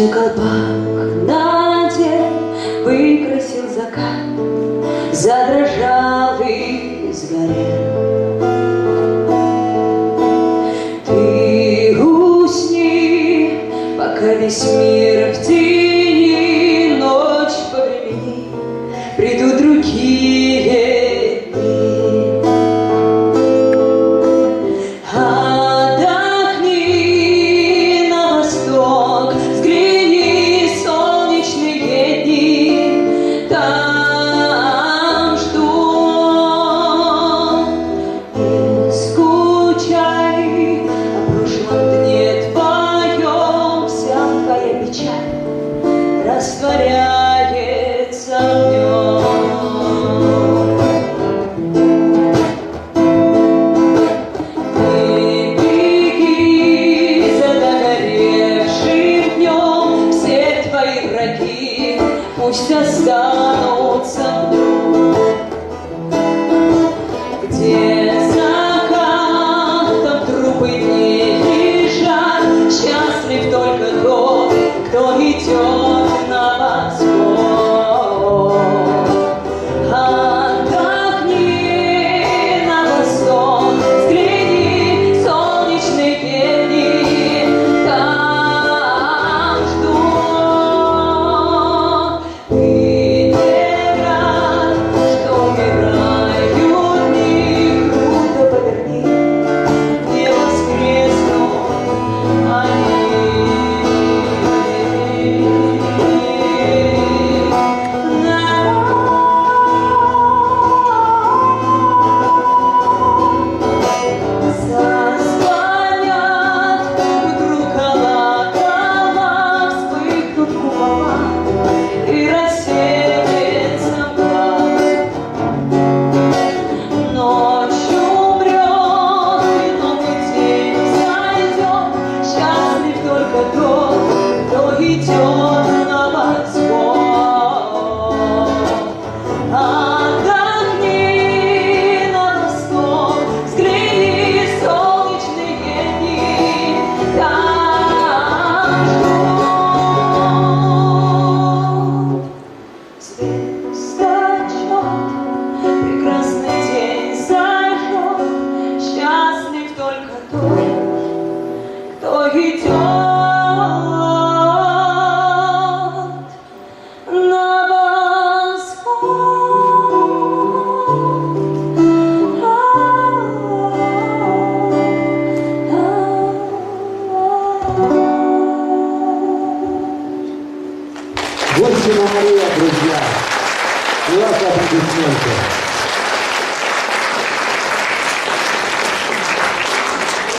Цветочный колпак надел, выкрасил закат, задрожал и сгорел. Ты усни, пока весь мир в тени, ночь по времени, придут другие дни. Отдохни на восток, взгляни солнечные дни, там ждут. Не скучай о прошлом дне твоем, вся твоя печаль растворяется в нем. Ты беги за догоревшим днем, все твои враги пусть останутся вдруг. Где закат, там трупы дней лежат, счастлив только тот, кто идет на восход. Отдохни на восток, взгляни солнечные дни, там ждут. Ты не рад, что умирают дни, круто поверни, не воскреснут они. Зазвонят вдруг колокола, вспыхнут купола и рассеется мгла. Ночь умрет, и новый день зайдет, счастлив только тот, кто идет на восход. Отдохни на восток, взгляни солнечные дни, там ждут. Звездочет, прекрасный день зажжет, счастлив только тот, кто идет на Гостина Мария, друзья. И ваши аплодисменты.